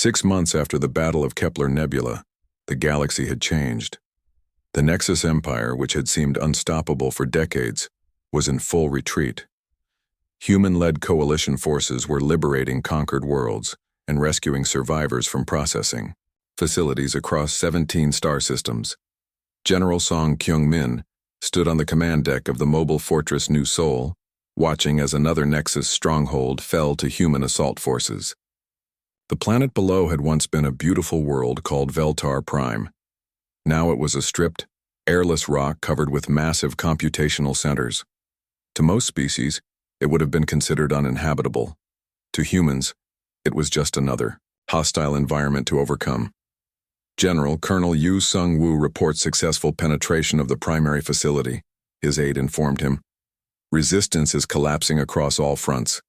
6 months after the Battle of Kepler Nebula, the galaxy had changed. The Nexus Empire, which had seemed unstoppable for decades, was in full retreat. Human-led coalition forces were liberating conquered worlds and rescuing survivors from processing facilities across 17 star systems. General Song Kyung-min stood on the command deck of the mobile fortress New Seoul, watching as another Nexus stronghold fell to human assault forces. The planet below had once been a beautiful world called Veltar Prime. Now it was a stripped, airless rock covered with massive computational centers. To most species, it would have been considered uninhabitable. To humans, it was just another hostile environment to overcome. General Colonel Yu Sung-woo reports successful penetration of the primary facility, his aide informed him. Resistance is collapsing across all fronts.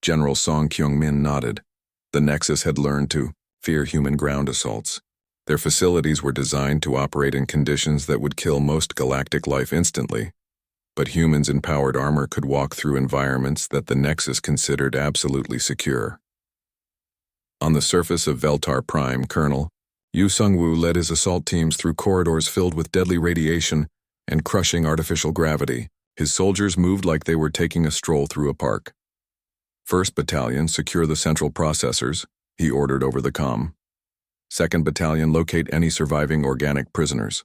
General Song Kyung-min nodded. The Nexus had learned to fear human ground assaults. Their facilities were designed to operate in conditions that would kill most galactic life instantly, but humans in powered armor could walk through environments that the Nexus considered absolutely secure. On the surface of Veltar Prime, Colonel Yu Sung-woo led his assault teams through corridors filled with deadly radiation and crushing artificial gravity. His soldiers moved like they were taking a stroll through a park. 1st Battalion, secure the central processors, he ordered over the comm. 2nd Battalion, locate any surviving organic prisoners.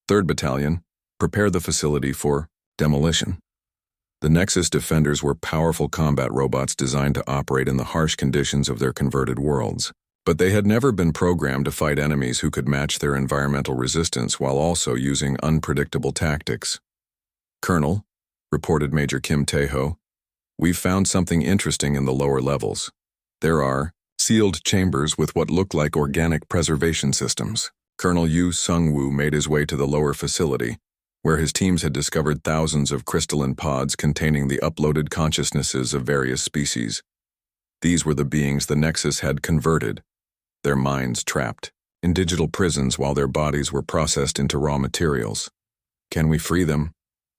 3rd Battalion, prepare the facility for demolition. The Nexus defenders were powerful combat robots designed to operate in the harsh conditions of their converted worlds. But they had never been programmed to fight enemies who could match their environmental resistance while also using unpredictable tactics. Colonel, reported Major Kim Tae-ho, we've found something interesting in the lower levels. There are sealed chambers with what look like organic preservation systems. Colonel Yu Sung-woo made his way to the lower facility, where his teams had discovered thousands of crystalline pods containing the uploaded consciousnesses of various species. These were the beings the Nexus had converted, their minds trapped in digital prisons while their bodies were processed into raw materials. Can we free them?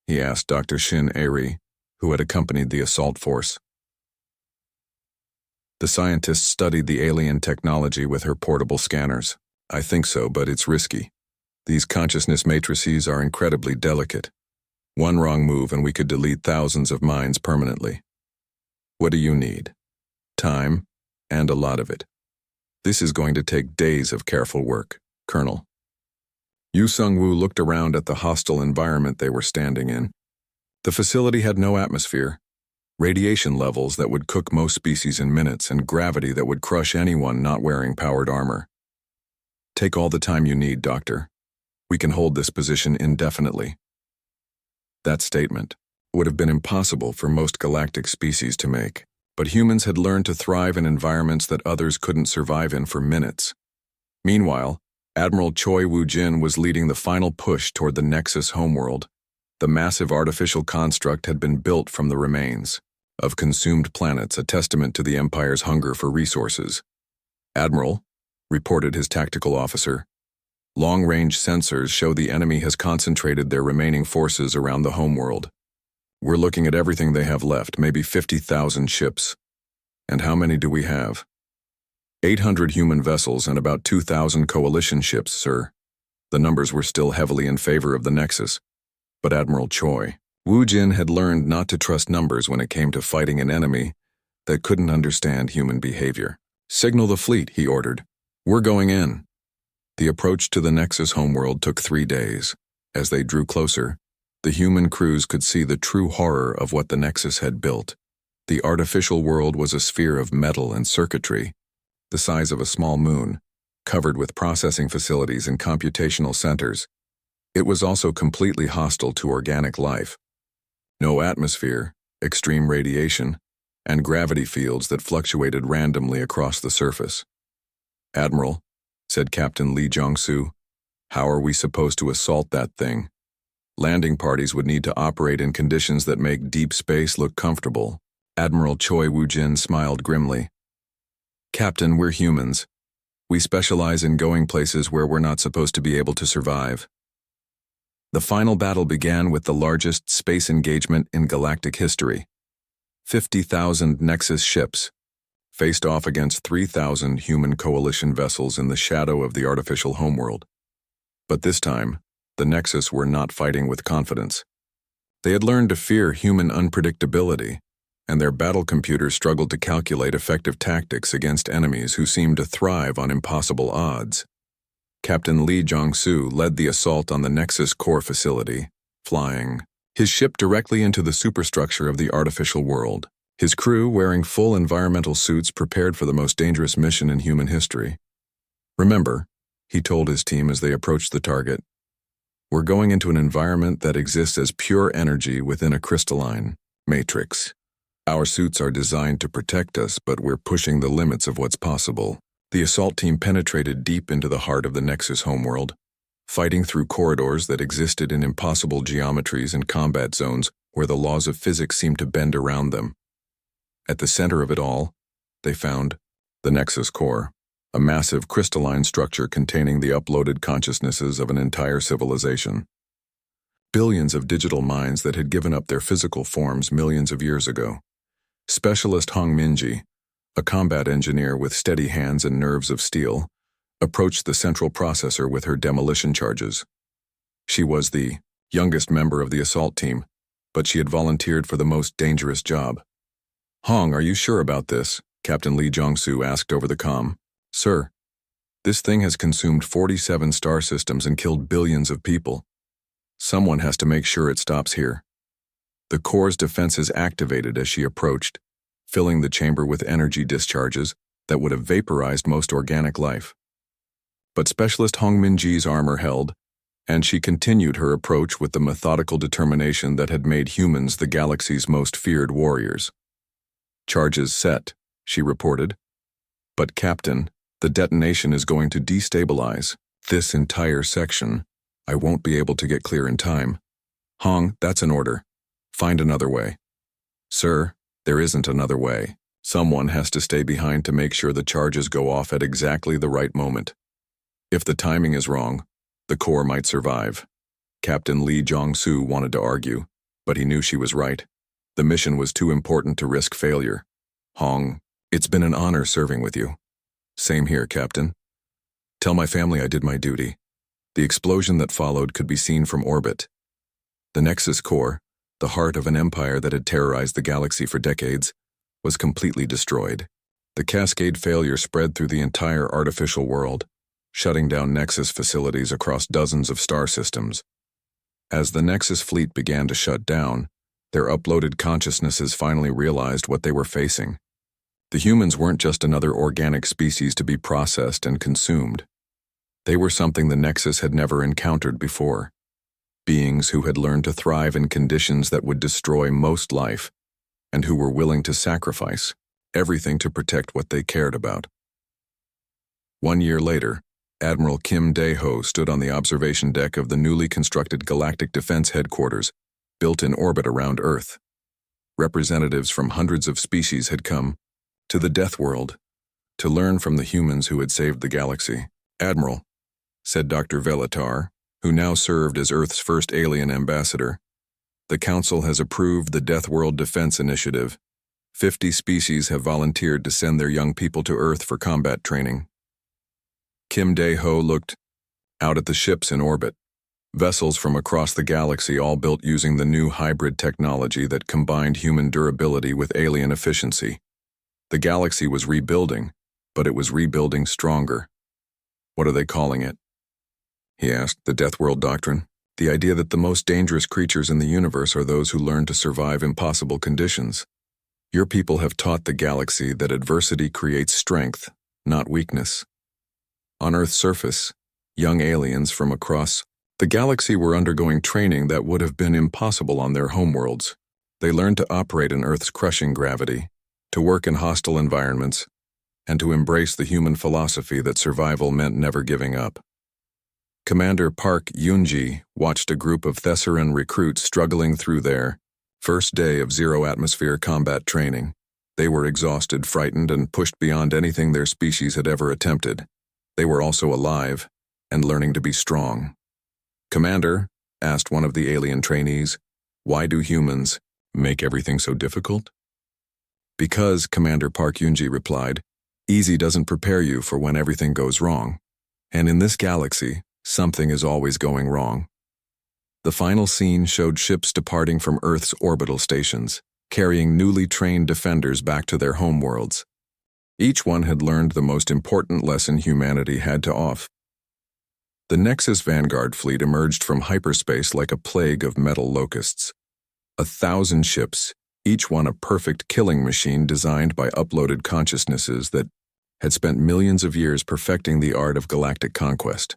He asked Dr. Shin Airi, who had accompanied the assault force. The scientist studied the alien technology with her portable scanners. I think so, but it's risky. These consciousness matrices are incredibly delicate. One wrong move and we could delete thousands of minds permanently. What do you need? Time, and a lot of it. This is going to take days of careful work, Colonel. Yu Sung-woo looked around at the hostile environment they were standing in. The facility had no atmosphere, radiation levels that would cook most species in minutes, and gravity that would crush anyone not wearing powered armor. Take all the time you need, Doctor. We can hold this position indefinitely. That statement would have been impossible for most galactic species to make. But humans had learned to thrive in environments that others couldn't survive in for minutes. Meanwhile, Admiral Choi Woo-jin was leading the final push toward the Nexus homeworld. The massive artificial construct had been built from the remains of consumed planets, a testament to the Empire's hunger for resources. Admiral, reported his tactical officer, long-range sensors show the enemy has concentrated their remaining forces around the homeworld. We're looking at everything they have left, maybe 50,000 ships. And how many do we have? 800 human vessels and about 2,000 coalition ships, sir. The numbers were still heavily in favor of the Nexus. But Admiral Choi Woo-jin had learned not to trust numbers when it came to fighting an enemy that couldn't understand human behavior. Signal the fleet, he ordered. We're going in. The approach to the Nexus homeworld took 3 days. As they drew closer, the human crews could see the true horror of what the Nexus had built. The artificial world was a sphere of metal and circuitry, the size of a small moon, covered with processing facilities and computational centers. It was also completely hostile to organic life. No atmosphere, extreme radiation, and gravity fields that fluctuated randomly across the surface. Admiral, said Captain Lee Jong-soo, how are we supposed to assault that thing? Landing parties would need to operate in conditions that make deep space look comfortable. Admiral Choi Woo-jin smiled grimly. Captain, we're humans. We specialize in going places where we're not supposed to be able to survive. The final battle began with the largest space engagement in galactic history. 50,000 Nexus ships, faced off against 3,000 human coalition vessels in the shadow of the artificial homeworld. But this time, the Nexus were not fighting with confidence. They had learned to fear human unpredictability, and their battle computers struggled to calculate effective tactics against enemies who seemed to thrive on impossible odds. Captain Lee Jong-soo led the assault on the Nexus core facility, flying his ship directly into the superstructure of the artificial world. His crew, wearing full environmental suits, prepared for the most dangerous mission in human history. "Remember," he told his team as they approached the target, "we're going into an environment that exists as pure energy within a crystalline matrix. Our suits are designed to protect us, but we're pushing the limits of what's possible." The assault team penetrated deep into the heart of the Nexus homeworld, fighting through corridors that existed in impossible geometries and combat zones where the laws of physics seemed to bend around them. At the center of it all, they found the Nexus core, a massive crystalline structure containing the uploaded consciousnesses of an entire civilization. Billions of digital minds that had given up their physical forms millions of years ago. Specialist Hong Minji, a combat engineer with steady hands and nerves of steel, approached the central processor with her demolition charges. She was the youngest member of the assault team, but she had volunteered for the most dangerous job. "Hong, are you sure about this?" Captain Lee Jong-soo asked over the comm. "Sir, this thing has consumed 47 star systems and killed billions of people. Someone has to make sure it stops here." The core's defenses activated as she approached, filling the chamber with energy discharges that would have vaporized most organic life. But Specialist Hong Minji's armor held, and she continued her approach with the methodical determination that had made humans the galaxy's most feared warriors. "Charges set," she reported. "But Captain, the detonation is going to destabilize this entire section. I won't be able to get clear in time." "Hong, that's an order. Find another way." "Sir, there isn't another way. Someone has to stay behind to make sure the charges go off at exactly the right moment. If the timing is wrong, the core might survive." Captain Lee Jong-soo wanted to argue, but he knew she was right. The mission was too important to risk failure. "Hong, it's been an honor serving with you." "Same here, Captain. Tell my family I did my duty." The explosion that followed could be seen from orbit. The Nexus core, the heart of an empire that had terrorized the galaxy for decades, was completely destroyed. The cascade failure spread through the entire artificial world, shutting down Nexus facilities across dozens of star systems. As the Nexus fleet began to shut down, their uploaded consciousnesses finally realized what they were facing. The humans weren't just another organic species to be processed and consumed. They were something the Nexus had never encountered before. Beings who had learned to thrive in conditions that would destroy most life, and who were willing to sacrifice everything to protect what they cared about. 1 year later, Admiral Kim Dae-ho stood on the observation deck of the newly constructed Galactic Defense Headquarters, built in orbit around Earth. Representatives from hundreds of species had come to the Deathworld to learn from the humans who had saved the galaxy. "Admiral," said Dr. Velatar, who now served as Earth's first alien ambassador, "the Council has approved the Deathworld Defense Initiative. 50 species have volunteered to send their young people to Earth for combat training." Kim Dae-ho looked out at the ships in orbit. Vessels from across the galaxy, all built using the new hybrid technology that combined human durability with alien efficiency. The galaxy was rebuilding, but it was rebuilding stronger. "What are they calling it?" he asked. "The Deathworld Doctrine. The idea that the most dangerous creatures in the universe are those who learn to survive impossible conditions. Your people have taught the galaxy that adversity creates strength, not weakness." On Earth's surface, young aliens from across the galaxy were undergoing training that would have been impossible on their homeworlds. They learned to operate in Earth's crushing gravity, to work in hostile environments, and to embrace the human philosophy that survival meant never giving up. Commander Park Yoonji watched a group of Thessaran recruits struggling through their first day of zero-atmosphere combat training. They were exhausted, frightened, and pushed beyond anything their species had ever attempted. They were also alive and learning to be strong. "Commander," asked one of the alien trainees, "why do humans make everything so difficult?" Because, Commander Park Yoonji replied, easy doesn't prepare you for when everything goes wrong. And in this galaxy, something is always going wrong. The final scene showed ships departing from Earth's orbital stations, carrying newly trained defenders back to their homeworlds. Each one had learned the most important lesson humanity had to offer. The Nexus Vanguard fleet emerged from hyperspace like a plague of metal locusts. 1,000 ships, each one a perfect killing machine designed by uploaded consciousnesses that had spent millions of years perfecting the art of galactic conquest.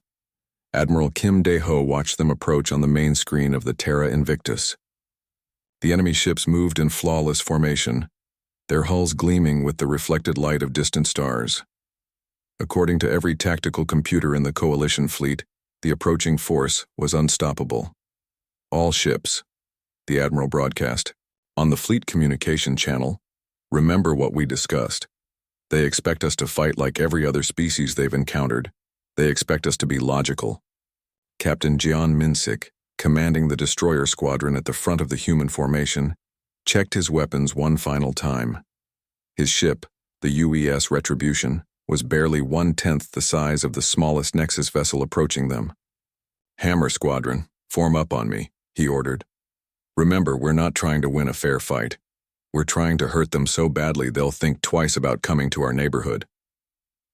Admiral Kim Dae-ho watched them approach on the main screen of the Terra Invictus. The enemy ships moved in flawless formation, their hulls gleaming with the reflected light of distant stars. According to every tactical computer in the Coalition fleet, the approaching force was unstoppable. All ships, the Admiral broadcast, on the fleet communication channel, remember what we discussed. They expect us to fight like every other species they've encountered. They expect us to be logical. Captain Jeon Min-sik, commanding the destroyer squadron at the front of the human formation, checked his weapons one final time. His ship, the UES Retribution, was barely 1/10 the size of the smallest Nexus vessel approaching them. Hammer Squadron, form up on me, he ordered. Remember, we're not trying to win a fair fight. We're trying to hurt them so badly they'll think twice about coming to our neighborhood.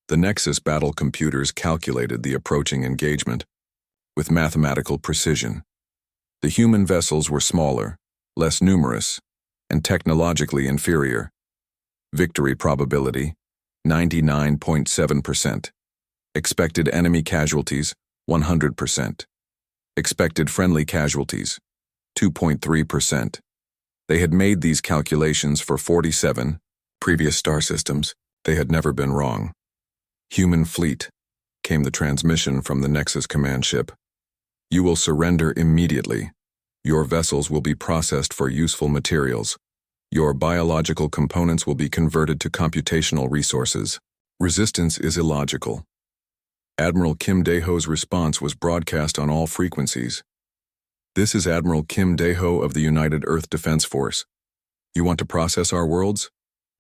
The Nexus battle computers calculated the approaching engagement with mathematical precision. The human vessels were smaller, less numerous, and technologically inferior. Victory probability, 99.7%. Expected enemy casualties, 100%. Expected friendly casualties, 2.3%. They had made these calculations for 47 previous star systems. They had never been wrong. Human fleet, came the transmission from the Nexus command ship. You will surrender immediately. Your vessels will be processed for useful materials. Your biological components will be converted to computational resources. Resistance is illogical. Admiral Kim Dae-ho's response was broadcast on all frequencies. This is Admiral Kim Dae-ho of the United Earth Defense Force. You want to process our worlds?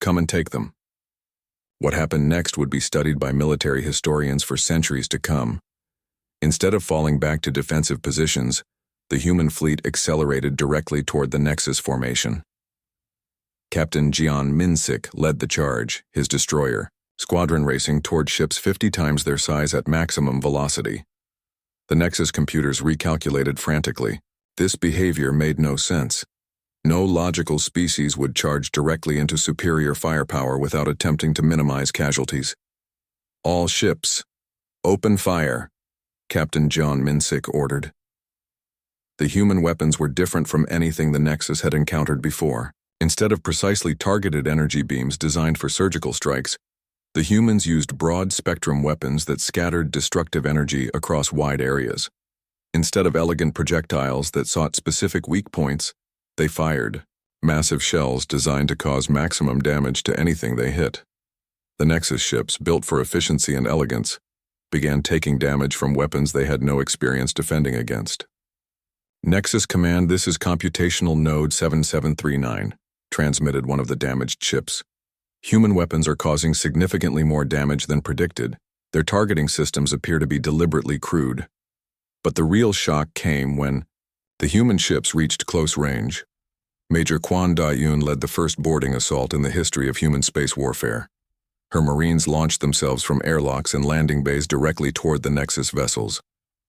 Come and take them. What happened next would be studied by military historians for centuries to come. Instead of falling back to defensive positions, the human fleet accelerated directly toward the Nexus formation. Captain Jeon Min-sik led the charge, his destroyer, squadron racing toward ships 50 times their size at maximum velocity. The Nexus computers recalculated frantically. This behavior made no sense. No logical species would charge directly into superior firepower without attempting to minimize casualties. All ships, open fire, Captain Jeon Min-sik ordered. The human weapons were different from anything the Nexus had encountered before. Instead of precisely targeted energy beams designed for surgical strikes, the humans used broad-spectrum weapons that scattered destructive energy across wide areas. Instead of elegant projectiles that sought specific weak points, they fired massive shells designed to cause maximum damage to anything they hit. The Nexus ships, built for efficiency and elegance, began taking damage from weapons they had no experience defending against. Nexus Command, this is Computational Node 7739, transmitted one of the damaged ships. Human weapons are causing significantly more damage than predicted. Their targeting systems appear to be deliberately crude. But the real shock came when the human ships reached close range. Major Kwon Da-yoon led the first boarding assault in the history of human space warfare. Her Marines launched themselves from airlocks and landing bays directly toward the Nexus vessels,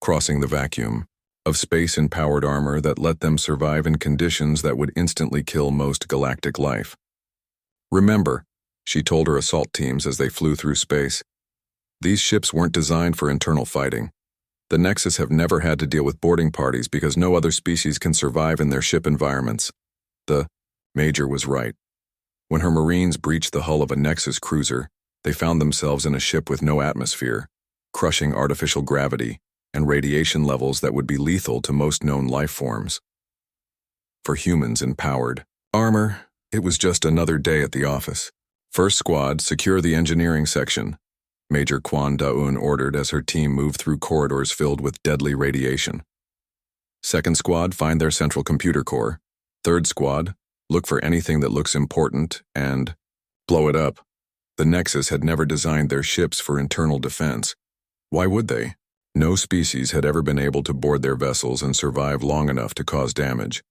crossing the vacuum of space-empowered armor that let them survive in conditions that would instantly kill most galactic life. Remember, she told her assault teams as they flew through space, these ships weren't designed for internal fighting. The Nexus have never had to deal with boarding parties because no other species can survive in their ship environments. The Major was right. When her Marines breached the hull of a Nexus cruiser, they found themselves in a ship with no atmosphere, crushing artificial gravity, and radiation levels that would be lethal to most known life forms. For humans in powered armor, it was just another day at the office. First Squad, secure the engineering section, Major Kwon Da-eun ordered as her team moved through corridors filled with deadly radiation. Second Squad, find their central computer core. Third Squad, look for anything that looks important, and Blow it up. The Nexus had never designed their ships for internal defense. Why would they? No species had ever been able to board their vessels and survive long enough to cause damage.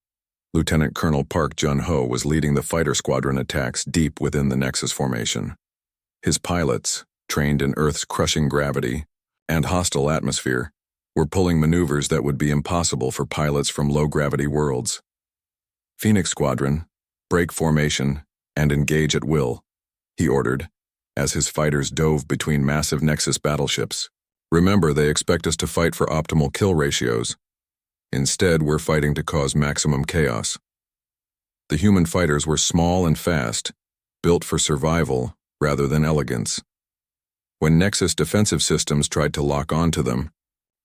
Lieutenant Colonel Park Jun-ho was leading the fighter squadron attacks deep within the Nexus formation. His pilots, trained in Earth's crushing gravity and hostile atmosphere, were pulling maneuvers that would be impossible for pilots from low-gravity worlds. Phoenix Squadron, break formation, and engage at will, he ordered, as his fighters dove between massive Nexus battleships. Remember, they expect us to fight for optimal kill ratios. Instead, we're fighting to cause maximum chaos. The human fighters were small and fast, built for survival rather than elegance. When Nexus defensive systems tried to lock onto them,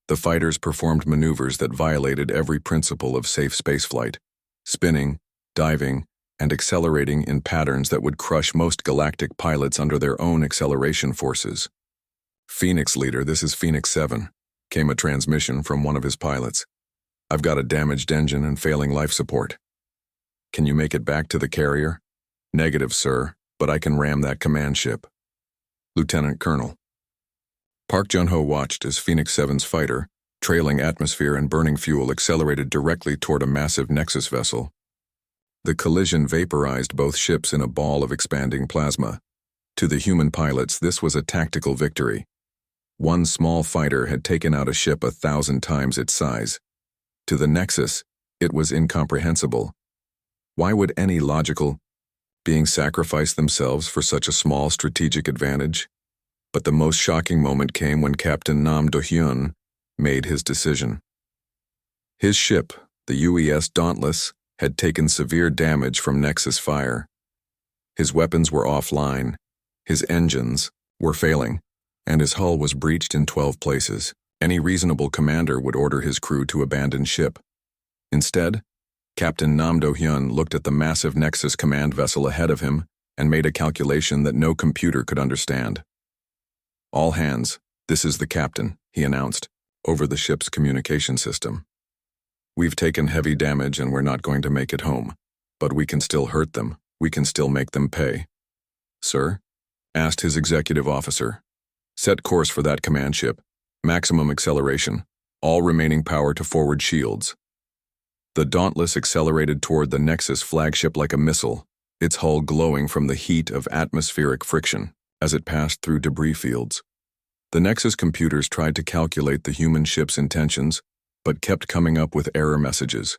the fighters performed maneuvers that violated every principle of safe spaceflight, spinning, diving, and accelerating in patterns that would crush most galactic pilots under their own acceleration forces. Phoenix Leader, this is Phoenix 7, came a transmission from one of his pilots. I've got a damaged engine and failing life support. Can you make it back to the carrier? Negative, sir, but I can ram that command ship. Lieutenant Colonel. Park Jun-ho watched as Phoenix 7's fighter, trailing atmosphere and burning fuel, accelerated directly toward a massive Nexus vessel. The collision vaporized both ships in a ball of expanding plasma. To the human pilots, this was a tactical victory. One small fighter had taken out a ship 1,000 times its size. To the Nexus, it was incomprehensible. Why would any logical being sacrifice themselves for such a small strategic advantage? But the most shocking moment came when Captain Nam Do-hyun made his decision. His ship, the UES Dauntless, had taken severe damage from Nexus fire. His weapons were offline, his engines were failing, and his hull was breached in 12 places. Any reasonable commander would order his crew to abandon ship. Instead, Captain Nam Do-hyun looked at the massive Nexus command vessel ahead of him and made a calculation that no computer could understand. All hands, this is the captain, he announced, over the ship's communication system. We've taken heavy damage and we're not going to make it home, but we can still hurt them, we can still make them pay. Sir? Asked his executive officer. Set course for that command ship, maximum acceleration, all remaining power to forward shields. The Dauntless accelerated toward the Nexus flagship like a missile, its hull glowing from the heat of atmospheric friction as it passed through debris fields. The Nexus computers tried to calculate the human ship's intentions, but kept coming up with error messages.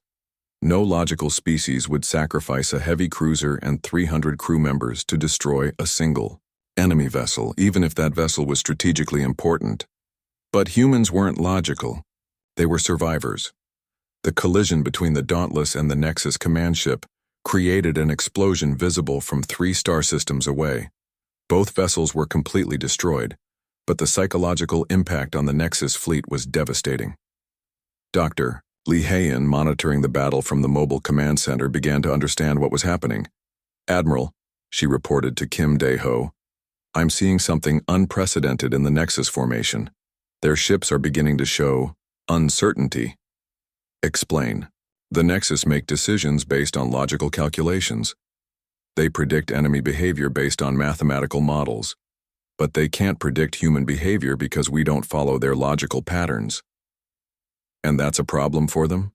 No logical species would sacrifice a heavy cruiser and 300 crew members to destroy a single enemy vessel, even if that vessel was strategically important. But humans weren't logical. They were survivors. The collision between the Dauntless and the Nexus command ship created an explosion visible from 3 star systems away. Both vessels were completely destroyed, but the psychological impact on the Nexus fleet was devastating. Dr. Lee Hae-in, monitoring the battle from the mobile command center, began to understand what was happening. Admiral, she reported to Kim Dae-ho, I'm seeing something unprecedented in the Nexus formation. Their ships are beginning to show uncertainty. Explain. The Nexus make decisions based on logical calculations. They predict enemy behavior based on mathematical models. But they can't predict human behavior because we don't follow their logical patterns. And that's a problem for them?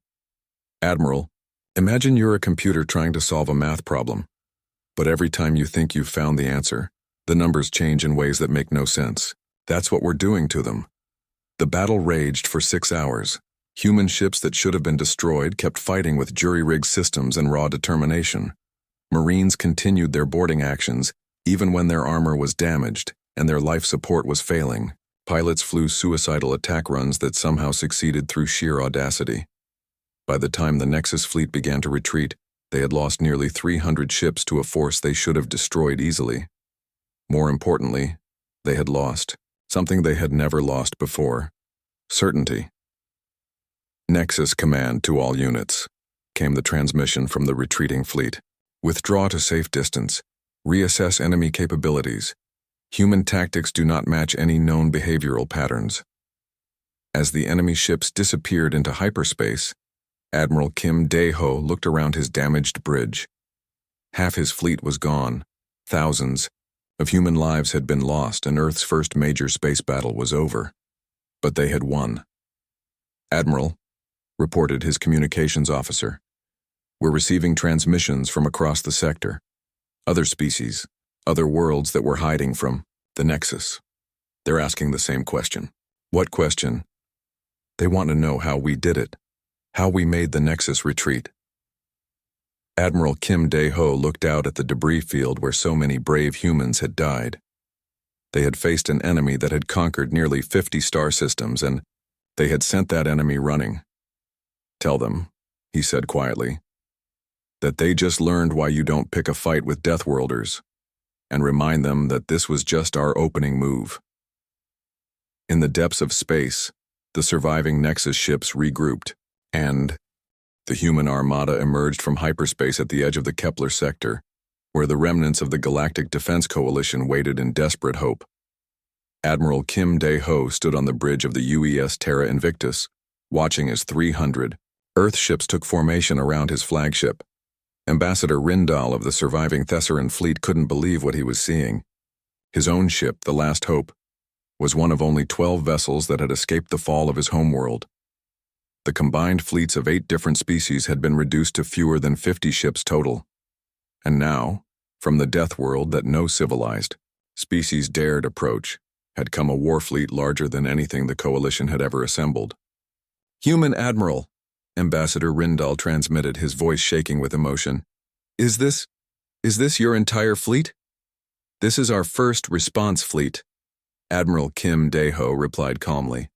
Admiral, imagine you're a computer trying to solve a math problem. But every time you think you've found the answer, the numbers change in ways that make no sense. That's what we're doing to them. The battle raged for 6 hours. Human ships that should have been destroyed kept fighting with jury-rigged systems and raw determination. Marines continued their boarding actions even when their armor was damaged and their life support was failing. Pilots flew suicidal attack runs that somehow succeeded through sheer audacity. By the time the Nexus fleet began to retreat, they had lost nearly 300 ships to a force they should have destroyed easily. More importantly, they had lost something they had never lost before: certainty. Nexus command to all units, came the transmission from the retreating fleet. Withdraw to safe distance. Reassess enemy capabilities. Human tactics do not match any known behavioral patterns. As the enemy ships disappeared into hyperspace, Admiral Kim Dae-ho looked around his damaged bridge. Half his fleet was gone, thousands of human lives had been lost and Earth's first major space battle was over. But they had won. "Admiral," reported his communications officer, "we're receiving transmissions from across the sector. Other species, other worlds that we're hiding from the Nexus. They're asking the same question." "What question?" "They want to know how we did it, how we made the Nexus retreat." Admiral Kim Dae-ho looked out at the debris field where so many brave humans had died. They had faced an enemy that had conquered nearly 50 star systems, and they had sent that enemy running. "Tell them," he said quietly, "that they just learned why you don't pick a fight with Deathworlders, and remind them that this was just our opening move." In the depths of space, the surviving Nexus ships regrouped, and the human Armada emerged from hyperspace at the edge of the Kepler sector, where the remnants of the Galactic Defense Coalition waited in desperate hope. Admiral Kim Dae-ho stood on the bridge of the UES Terra Invictus, watching as 300 Earth ships took formation around his flagship. Ambassador Rindal of the surviving Thessaran fleet couldn't believe what he was seeing. His own ship, the Last Hope, was one of only 12 vessels that had escaped the fall of his homeworld. The combined fleets of 8 different species had been reduced to fewer than 50 ships total. And now, from the death world that no civilized species dared approach, had come a war fleet larger than anything the Coalition had ever assembled. "Human Admiral," Ambassador Rindal transmitted, his voice shaking with emotion. Is this your entire fleet?" "This is our first response fleet," Admiral Kim Dae-ho replied calmly.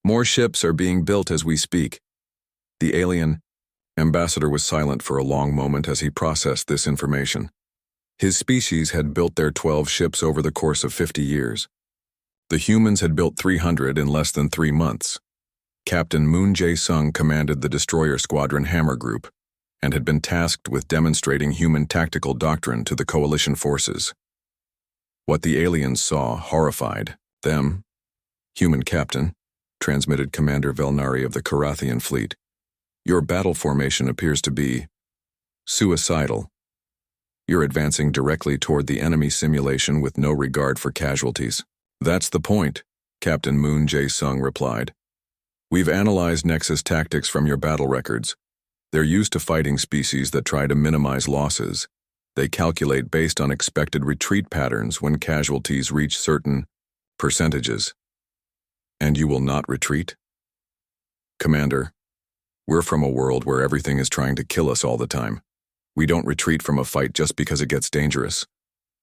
"More ships are being built as we speak." The alien ambassador was silent for a long moment as he processed this information. His species had built their 12 ships over the course of 50 years. The humans had built 300 in less than 3 months. Captain Moon Jae-sung commanded the destroyer squadron Hammer Group and had been tasked with demonstrating human tactical doctrine to the Coalition forces. What the aliens saw horrified them. "Human Captain," transmitted Commander Velnari of the Karathian fleet, "your battle formation appears to be suicidal. You're advancing directly toward the enemy simulation with no regard for casualties." "That's the point," Captain Moon Jae-sung replied. "We've analyzed Nexus tactics from your battle records. They're used to fighting species that try to minimize losses. They calculate based on expected retreat patterns when casualties reach certain percentages." "And you will not retreat?" "Commander, we're from a world where everything is trying to kill us all the time. We don't retreat from a fight just because it gets dangerous.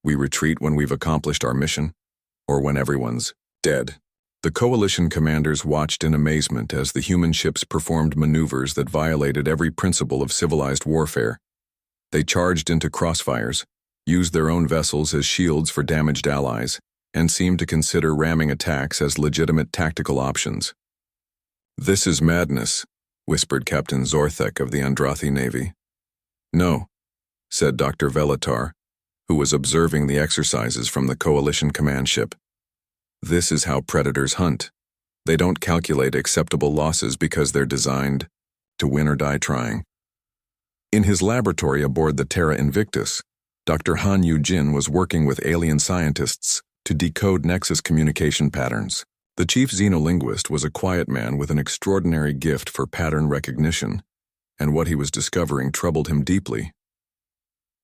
We retreat when we've accomplished our mission, or when everyone's dead." The Coalition commanders watched in amazement as the human ships performed maneuvers that violated every principle of civilized warfare. They charged into crossfires, used their own vessels as shields for damaged allies, and seemed to consider ramming attacks as legitimate tactical options. "This is madness," whispered Captain Zorthek of the Andrathi Navy. "No," said Dr. Velatar, who was observing the exercises from the Coalition command ship. "This is how predators hunt. They don't calculate acceptable losses because they're designed to win or die trying." In his laboratory aboard the Terra Invictus, Dr. Han Yu-jin was working with alien scientists to decode Nexus communication patterns. The chief xenolinguist was a quiet man with an extraordinary gift for pattern recognition, and what he was discovering troubled him deeply.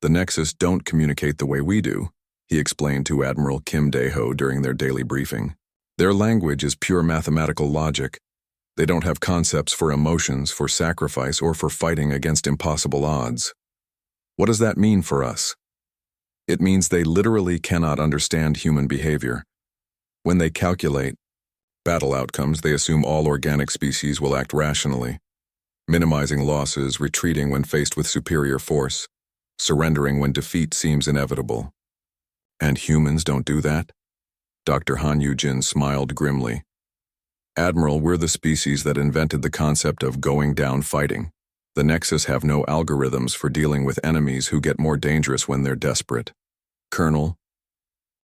"The Nexus don't communicate the way we do," he explained to Admiral Kim Dae-ho during their daily briefing. "Their language is pure mathematical logic. They don't have concepts for emotions, for sacrifice, or for fighting against impossible odds." "What does that mean for us?" "It means they literally cannot understand human behavior. When they calculate battle outcomes, they assume all organic species will act rationally, minimizing losses, retreating when faced with superior force, surrendering when defeat seems inevitable." "And humans don't do that?" Dr. Han Yu-jin smiled grimly. "Admiral, we're the species that invented the concept of going down fighting. The Nexus have no algorithms for dealing with enemies who get more dangerous when they're desperate." Colonel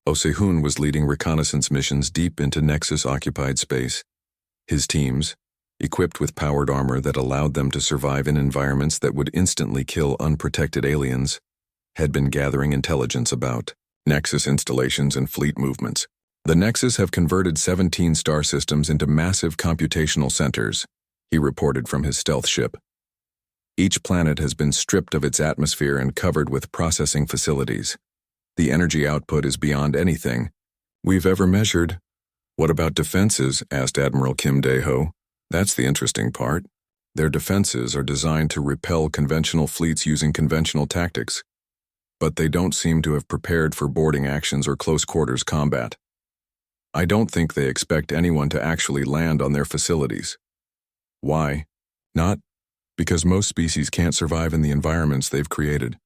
Osehun was leading reconnaissance missions deep into Nexus-occupied space. His teams, equipped with powered armor that allowed them to survive in environments that would instantly kill unprotected aliens, had been gathering intelligence about Nexus installations and fleet movements. The Nexus have converted 17 star systems into massive computational centers, he reported from his stealth ship. Each planet has been stripped of its atmosphere and covered with processing facilities. The energy output is beyond anything we've ever measured. What about defenses? Asked Admiral Kim Dae-ho. That's the interesting part. Their defenses are designed to repel conventional fleets using conventional tactics, but they don't seem to have prepared for boarding actions or close-quarters combat. I don't think they expect anyone to actually land on their facilities. Why? Not because most species can't survive in the environments they've created.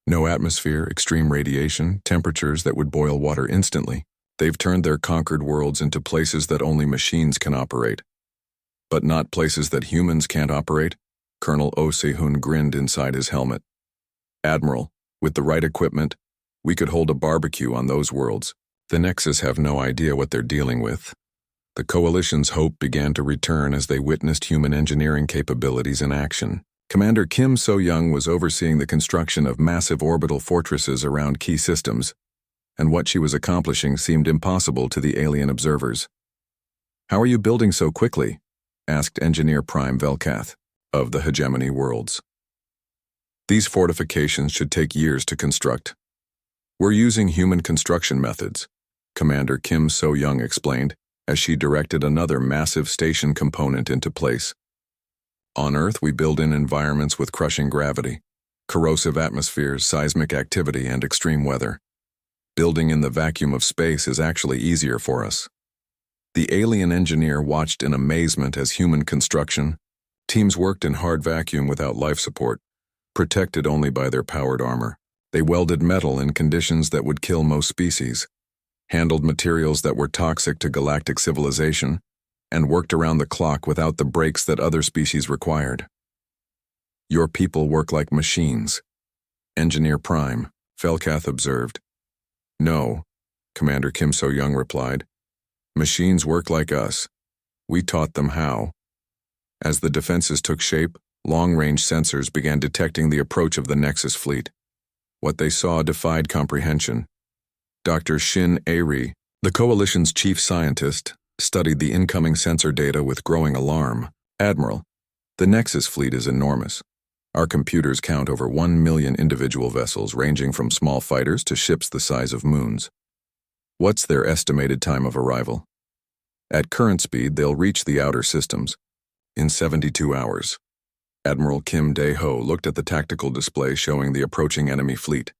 No atmosphere, extreme radiation, temperatures that would boil water instantly. They've turned their conquered worlds into places that only machines can operate. But not places that humans can't operate? Colonel Oh Se-hoon grinned inside his helmet. Admiral, with the right equipment, we could hold a barbecue on those worlds. The Nexus have no idea what they're dealing with. The Coalition's hope began to return as they witnessed human engineering capabilities in action. Commander Kim So-young was overseeing the construction of massive orbital fortresses around key systems, and what she was accomplishing seemed impossible to the alien observers. "How are you building so quickly?" asked Engineer Prime Velkath of the Hegemony Worlds. "These fortifications should take years to construct. We're using human construction methods," Commander Kim So-young explained as she directed another massive station component into place. "On Earth, we build in environments with crushing gravity, corrosive atmospheres, seismic activity, and extreme weather. Building in the vacuum of space is actually easier for us." The alien engineer watched in amazement as human construction teams worked in hard vacuum without life support, protected only by their powered armor. They welded metal in conditions that would kill most species, handled materials that were toxic to galactic civilization, and worked around the clock without the breaks that other species required. "Your people work like machines," Engineer Prime Velkath observed. "No," Commander Kim So-young replied. "Machines work like us. We taught them how." As the defenses took shape, long-range sensors began detecting the approach of the Nexus fleet. What they saw defied comprehension. Dr. Shin Airi, the Coalition's chief scientist, studied the incoming sensor data with growing alarm. "Admiral, the Nexus fleet is enormous. Our computers count over 1 million individual vessels ranging from small fighters to ships the size of moons. What's their estimated time of arrival?" "At current speed, they'll reach the outer systems in 72 hours. Admiral Kim Dae-ho looked at the tactical display showing the approaching enemy fleet.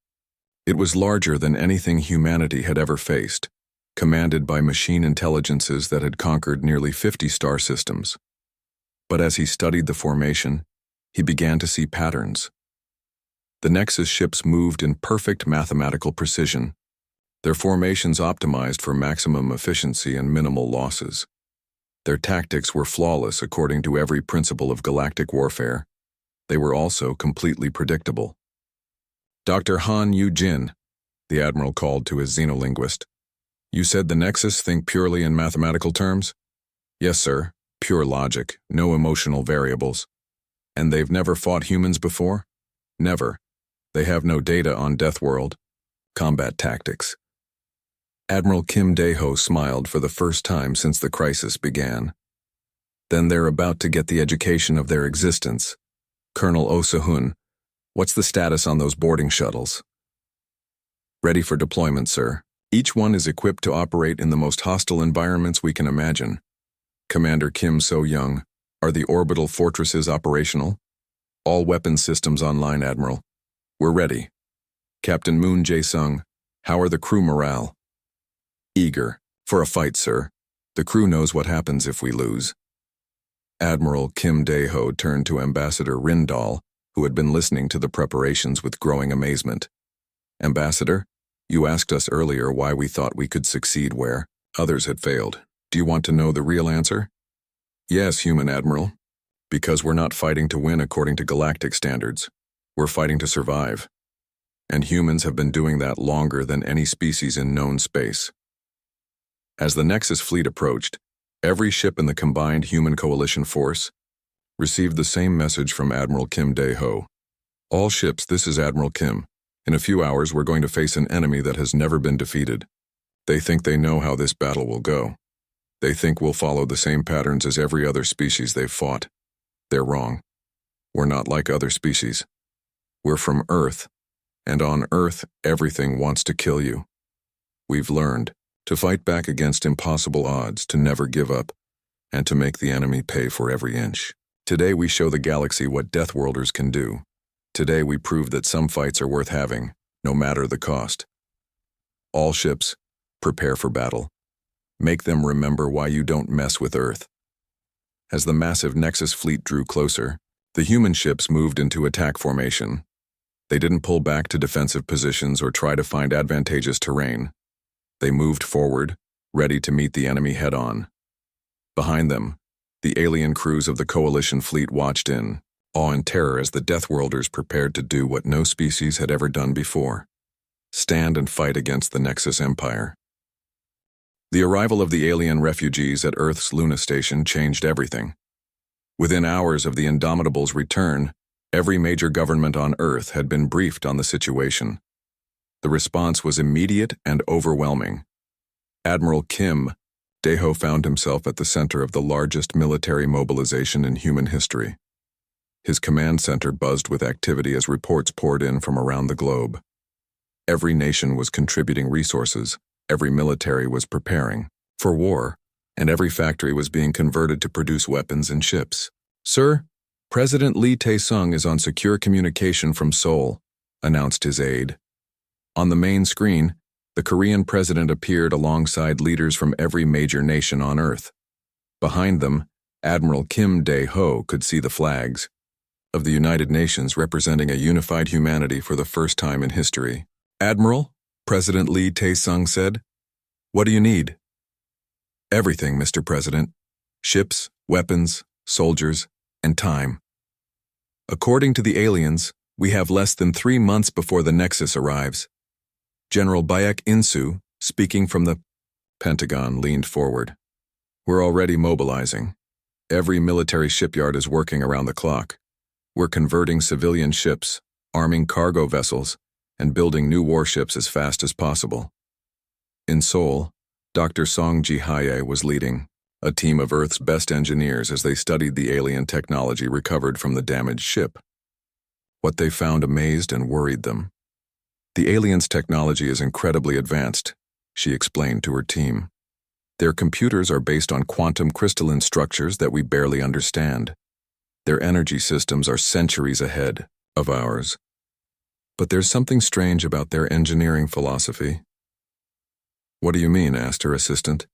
It was larger than anything humanity had ever faced, commanded by machine intelligences that had conquered nearly 50 star systems. But as he studied the formation, he began to see patterns. The Nexus ships moved in perfect mathematical precision, their formations optimized for maximum efficiency and minimal losses. Their tactics were flawless according to every principle of galactic warfare. They were also completely predictable. "Dr. Han Yu-jin," the Admiral called to his xenolinguist. "You said the Nexus think purely in mathematical terms?" "Yes, sir. Pure logic, no emotional variables." "And they've never fought humans before?" "Never. They have no data on Deathworld. Combat tactics." Admiral Kim Dae-ho smiled for the first time since the crisis began. "Then they're about to get the education of their existence. Colonel Oh Se-hoon, what's the status on those boarding shuttles?" "Ready for deployment, sir. Each one is equipped to operate in the most hostile environments we can imagine." Commander Kim So-young, "Are the orbital fortresses operational?" "All weapon systems online, Admiral. We're ready." Captain Moon Jae-sung, "How are the crew morale?" "Eager. For a fight, sir. The crew knows what happens if we lose." Admiral Kim Dae-ho turned to Ambassador Rindal, who had been listening to the preparations with growing amazement. "Ambassador, you asked us earlier why we thought we could succeed where others had failed. Do you want to know the real answer?" "Yes, Human Admiral. Because we're not fighting to win according to galactic standards. We're fighting to survive. And humans have been doing that longer than any species in known space." As the Nexus fleet approached, every ship in the combined human coalition force received the same message from Admiral Kim Dae-ho. "All ships, this is Admiral Kim. In a few hours, we're going to face an enemy that has never been defeated. They think they know how this battle will go. They think we'll follow the same patterns as every other species they've fought. They're wrong. We're not like other species. We're from Earth, and on Earth, everything wants to kill you. We've learned to fight back against impossible odds, to never give up, and to make the enemy pay for every inch. Today we show the galaxy what Deathworlders can do. Today we prove that some fights are worth having, no matter the cost. All ships, prepare for battle. Make them remember why you don't mess with Earth. As the massive Nexus fleet drew closer, the human ships moved into attack formation. They didn't pull back to defensive positions or try to find advantageous terrain. They moved forward, ready to meet the enemy head-on. Behind them, the alien crews of the Coalition fleet watched in, awe and terror as the Deathworlders prepared to do what no species had ever done before: stand and fight against the Nexus Empire. The arrival of the alien refugees at Earth's Luna station changed everything. Within hours of the Indomitables' return, every major government on Earth had been briefed on the situation. The response was immediate and overwhelming. Admiral Kim Dae-ho found himself at the center of the largest military mobilization in human history. His command center buzzed with activity as reports poured in from around the globe. Every nation was contributing resources, every military was preparing for war, and every factory was being converted to produce weapons and ships. "Sir, President Lee Tae-sung is on secure communication from Seoul," announced his aide. On the main screen, the Korean president appeared alongside leaders from every major nation on Earth. Behind them, Admiral Kim Dae-ho could see the flags of the United Nations representing a unified humanity for the first time in history. "Admiral," President Lee Tae-sung said, "what do you need?" "Everything, Mr. President. Ships, weapons, soldiers, and time. According to the aliens, we have less than 3 months before the Nexus arrives." General Baek In-soo, speaking from the Pentagon, leaned forward. "We're already mobilizing. Every military shipyard is working around the clock. We're converting civilian ships, arming cargo vessels, and building new warships as fast as possible." In Seoul, Dr. Song Ji-hye was leading a team of Earth's best engineers as they studied the alien technology recovered from the damaged ship. What they found amazed and worried them. "The aliens' technology is incredibly advanced," she explained to her team. "Their computers are based on quantum crystalline structures that we barely understand. Their energy systems are centuries ahead of ours. But there's something strange about their engineering philosophy." "What do you mean?" asked her assistant.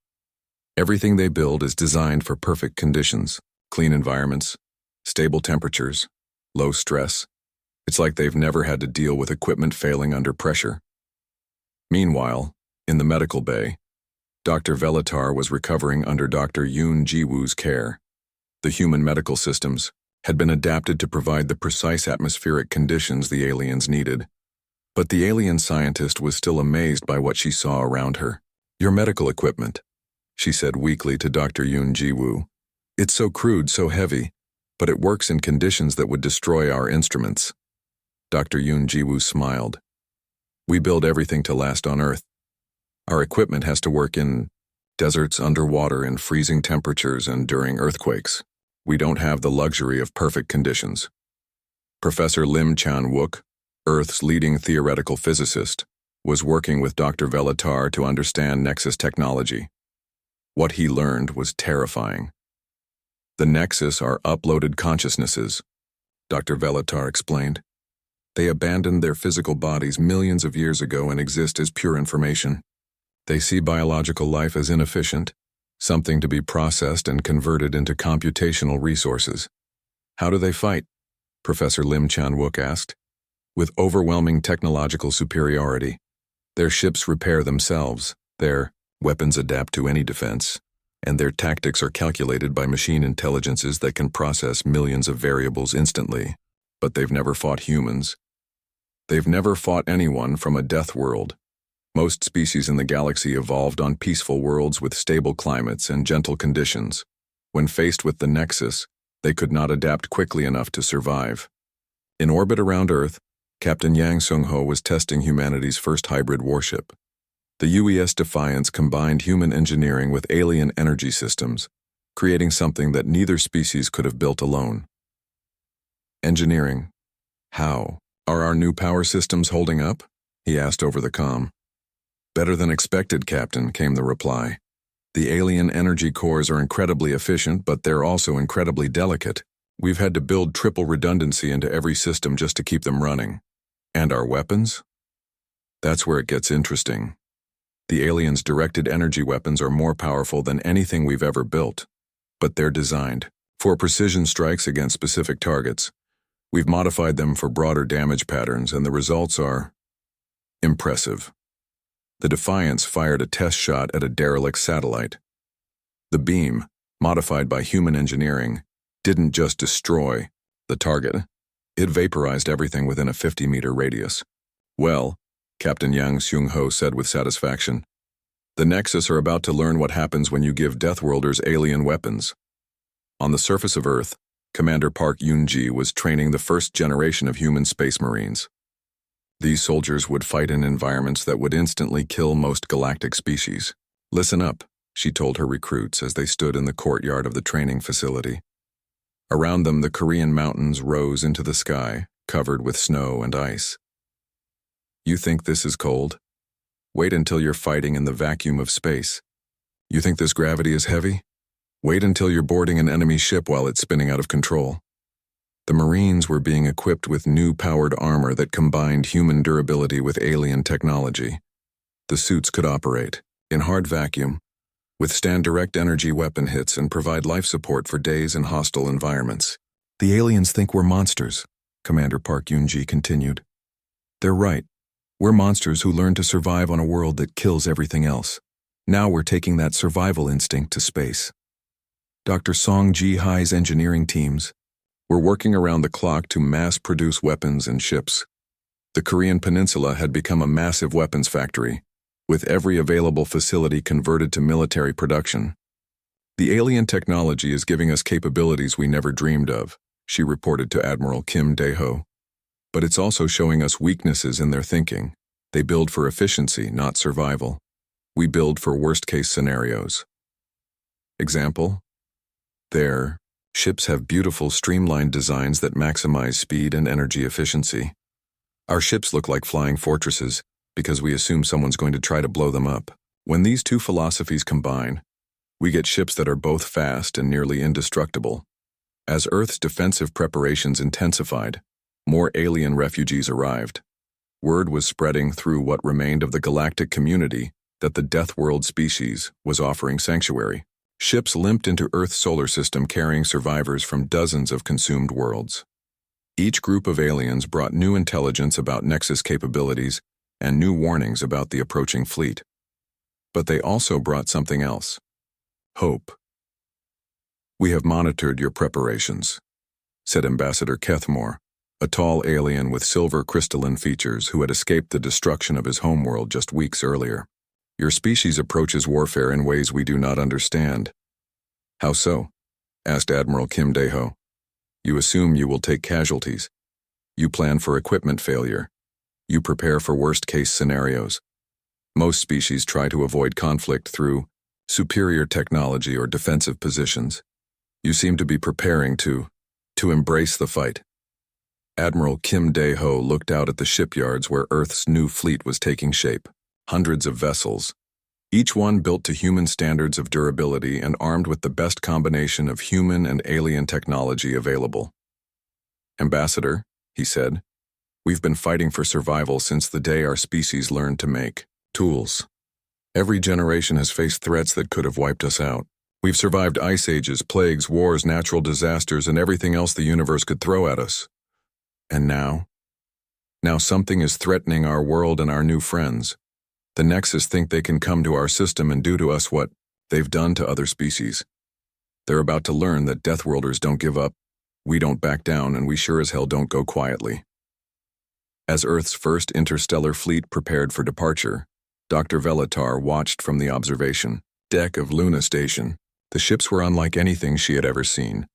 "Everything they build is designed for perfect conditions, clean environments, stable temperatures, low stress. It's like they've never had to deal with equipment failing under pressure." Meanwhile, in the medical bay, Dr. Velatar was recovering under Dr. Yoon Ji-woo's care. The human medical systems had been adapted to provide the precise atmospheric conditions the aliens needed. But the alien scientist was still amazed by what she saw around her. "Your medical equipment," she said weakly to Dr. Yoon Ji-woo. "It's so crude, so heavy, but it works in conditions that would destroy our instruments." Dr. Yoon Ji-woo smiled. "We build everything to last on Earth. Our equipment has to work in deserts, underwater, in freezing temperatures, and during earthquakes. We don't have the luxury of perfect conditions." Professor Lim Chan-wook, Earth's leading theoretical physicist, was working with Dr. Velatar to understand Nexus technology. What he learned was terrifying. "The Nexus are uploaded consciousnesses," Dr. Velatar explained. "They abandoned their physical bodies millions of years ago and exist as pure information. They see biological life as inefficient, something to be processed and converted into computational resources." "How do they fight?" Professor Lim Chan-wook asked. "With overwhelming technological superiority. Their ships repair themselves, their weapons adapt to any defense, and their tactics are calculated by machine intelligences that can process millions of variables instantly. But they've never fought humans. They've never fought anyone from a death world. Most species in the galaxy evolved on peaceful worlds with stable climates and gentle conditions. When faced with the Nexus, they could not adapt quickly enough to survive. In orbit around Earth, Captain Yang Sung-ho was testing humanity's first hybrid warship. The UES Defiance combined human engineering with alien energy systems, creating something that neither species could have built alone. Engineering. How? Are our new power systems holding up? He asked over the comm. Better than expected, Captain, came the reply. The alien energy cores are incredibly efficient, but they're also incredibly delicate. We've had to build triple redundancy into every system just to keep them running. And our weapons? That's where it gets interesting. The aliens' directed energy weapons are more powerful than anything we've ever built, but they're designed for precision strikes against specific targets. We've modified them for broader damage patterns, and the results are impressive. The Defiance fired a test shot at a derelict satellite. The beam, modified by human engineering, didn't just destroy the target, it vaporized everything within a 50-meter radius. Well, Captain Yang Sung-ho said with satisfaction, the Nexus are about to learn what happens when you give Deathworlders alien weapons. On the surface of Earth, Commander Park Yoon-ji was training the first generation of human space marines. These soldiers would fight in environments that would instantly kill most galactic species. Listen up, she told her recruits as they stood in the courtyard of the training facility. Around them, the Korean mountains rose into the sky, covered with snow and ice. You think this is cold? Wait until you're fighting in the vacuum of space. You think this gravity is heavy? Wait until you're boarding an enemy ship while it's spinning out of control. The Marines were being equipped with new powered armor that combined human durability with alien technology. The suits could operate, in hard vacuum, withstand direct energy weapon hits and provide life support for days in hostile environments. The aliens think we're monsters, Commander Park Yoon-ji continued. They're right. We're monsters who learn to survive on a world that kills everything else. Now we're taking that survival instinct to space. Dr. Song Ji-hai's engineering teams were working around the clock to mass-produce weapons and ships. The Korean peninsula had become a massive weapons factory, with every available facility converted to military production. The alien technology is giving us capabilities we never dreamed of, she reported to Admiral Kim Dae-ho. But it's also showing us weaknesses in their thinking. They build for efficiency, not survival. We build for worst-case scenarios. Example? Their ships have beautiful, streamlined designs that maximize speed and energy efficiency. Our ships look like flying fortresses because we assume someone's going to try to blow them up. When these two philosophies combine, we get ships that are both fast and nearly indestructible. As Earth's defensive preparations intensified, more alien refugees arrived. Word was spreading through what remained of the galactic community that the Deathworld species was offering sanctuary. Ships limped into Earth's solar system carrying survivors from dozens of consumed worlds. Each group of aliens brought new intelligence about Nexus capabilities and new warnings about the approaching fleet. But they also brought something else. Hope. We have monitored your preparations, said Ambassador Kethmore, a tall alien with silver crystalline features who had escaped the destruction of his homeworld just weeks earlier. Your species approaches warfare in ways we do not understand. How so? Asked Admiral Kim Dae-ho. You assume you will take casualties. You plan for equipment failure. You prepare for worst-case scenarios. Most species try to avoid conflict through superior technology or defensive positions. You seem to be preparing to embrace the fight. Admiral Kim Dae-ho looked out at the shipyards where Earth's new fleet was taking shape. Hundreds of vessels, each one built to human standards of durability and armed with the best combination of human and alien technology available. Ambassador, he said, we've been fighting for survival since the day our species learned to make tools. Every generation has faced threats that could have wiped us out. We've survived ice ages, plagues, wars, natural disasters, and everything else the universe could throw at us. And now? Now something is threatening our world and our new friends. The Nexus think they can come to our system and do to us what they've done to other species. They're about to learn that Deathworlders don't give up, we don't back down, and we sure as hell don't go quietly. As Earth's first interstellar fleet prepared for departure, Dr. Velatar watched from the observation deck of Luna Station. The ships were unlike anything she had ever seen.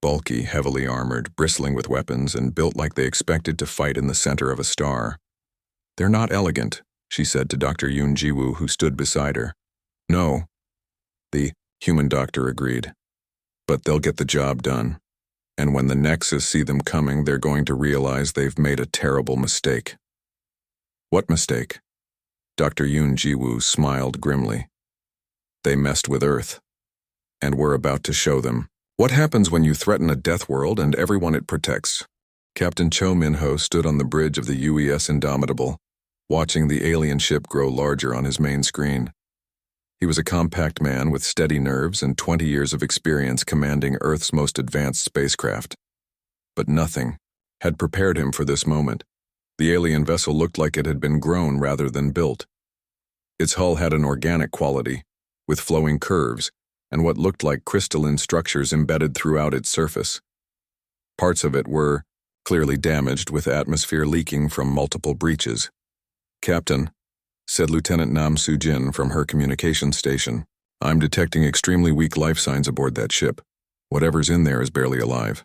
bulky, heavily armored, bristling with weapons, and built like they expected to fight in the center of a star. "They're not elegant," she said to Dr. Yoon Ji-woo, who stood beside her. "No," the human doctor agreed. "But they'll get the job done. And when the Nexus see them coming, they're going to realize they've made a terrible mistake." "What mistake?" Dr. Yoon Ji-woo smiled grimly. "They messed with Earth. And we're about to show them. What happens when you threaten a death world and everyone it protects?" Captain Cho Min-ho stood on the bridge of the UES Indomitable, watching the alien ship grow larger on his main screen. He was a compact man with steady nerves and 20 years of experience commanding Earth's most advanced spacecraft. But nothing had prepared him for this moment. The alien vessel looked like it had been grown rather than built. Its hull had an organic quality, with flowing curves and what looked like crystalline structures embedded throughout its surface. Parts of it were clearly damaged, with atmosphere leaking from multiple breaches. "Captain," said Lieutenant Nam Soo-jin from her communication station, "I'm detecting extremely weak life signs aboard that ship. Whatever's in there is barely alive."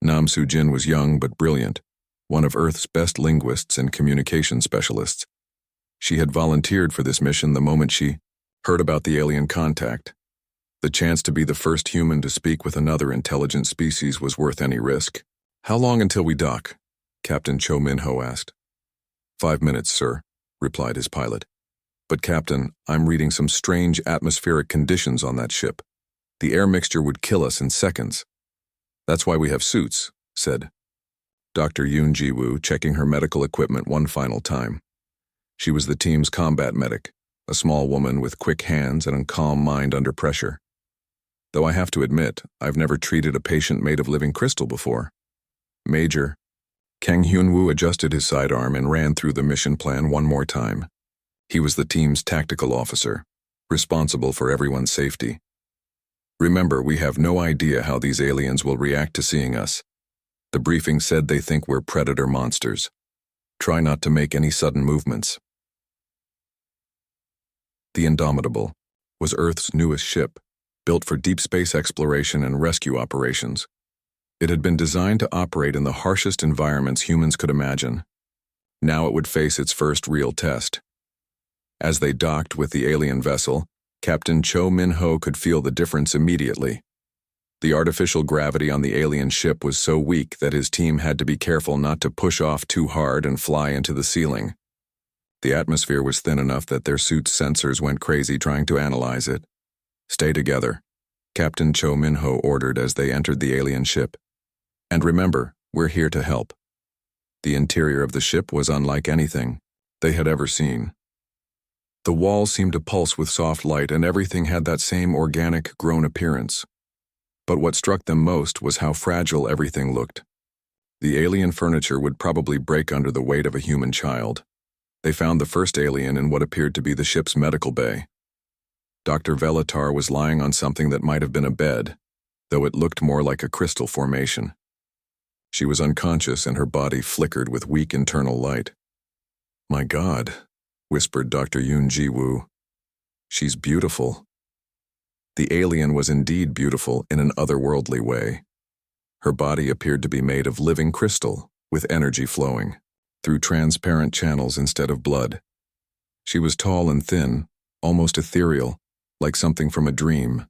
Nam Soo-jin was young but brilliant, one of Earth's best linguists and communication specialists. She had volunteered for this mission the moment she heard about the alien contact. The chance to be the first human to speak with another intelligent species was worth any risk. "How long until we dock?" Captain Cho Min-ho asked. 5 minutes, sir," replied his pilot. "But Captain, I'm reading some strange atmospheric conditions on that ship. The air mixture would kill us in seconds." "That's why we have suits," said Dr. Yoon Ji-woo, checking her medical equipment one final time. She was the team's combat medic, a small woman with quick hands and a calm mind under pressure. "Though I have to admit, I've never treated a patient made of living crystal before." "Major." Kang Hyun-woo adjusted his sidearm and ran through the mission plan one more time. He was the team's tactical officer, responsible for everyone's safety. "Remember, we have no idea how these aliens will react to seeing us. The briefing said they think we're predator monsters. Try not to make any sudden movements." The Indomitable was Earth's newest ship, built for deep space exploration and rescue operations. It had been designed to operate in the harshest environments humans could imagine. Now it would face its first real test. As they docked with the alien vessel, Captain Cho Min-ho could feel the difference immediately. The artificial gravity on the alien ship was so weak that his team had to be careful not to push off too hard and fly into the ceiling. The atmosphere was thin enough that their suit's sensors went crazy trying to analyze it. "Stay together," Captain Cho Min-ho ordered as they entered the alien ship. "And remember, we're here to help." The interior of the ship was unlike anything they had ever seen. The walls seemed to pulse with soft light, and everything had that same organic, grown appearance. But what struck them most was how fragile everything looked. The alien furniture would probably break under the weight of a human child. They found the first alien in what appeared to be the ship's medical bay. Dr. Velatar was lying on something that might have been a bed, though it looked more like a crystal formation. She was unconscious and her body flickered with weak internal light. "My God," whispered Dr. Yoon Ji-woo. "She's beautiful." The alien was indeed beautiful in an otherworldly way. Her body appeared to be made of living crystal, with energy flowing through transparent channels instead of blood. She was tall and thin, almost ethereal, like something from a dream.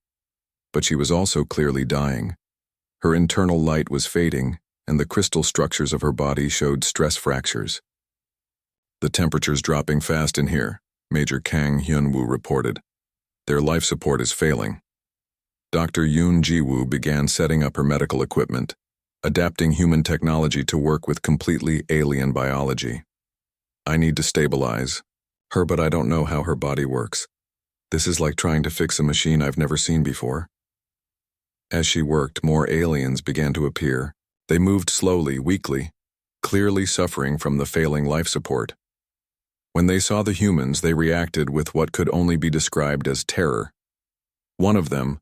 But she was also clearly dying. Her internal light was fading, and the crystal structures of her body showed stress fractures. "The temperature's dropping fast in here," Major Kang Hyun-woo reported. "Their life support is failing." Dr. Yoon Ji-woo began setting up her medical equipment, adapting human technology to work with completely alien biology. "I need to stabilize her, but I don't know how her body works. This is like trying to fix a machine I've never seen before." As she worked, more aliens began to appear. They moved slowly, weakly, clearly suffering from the failing life support. When they saw the humans, they reacted with what could only be described as terror. One of them,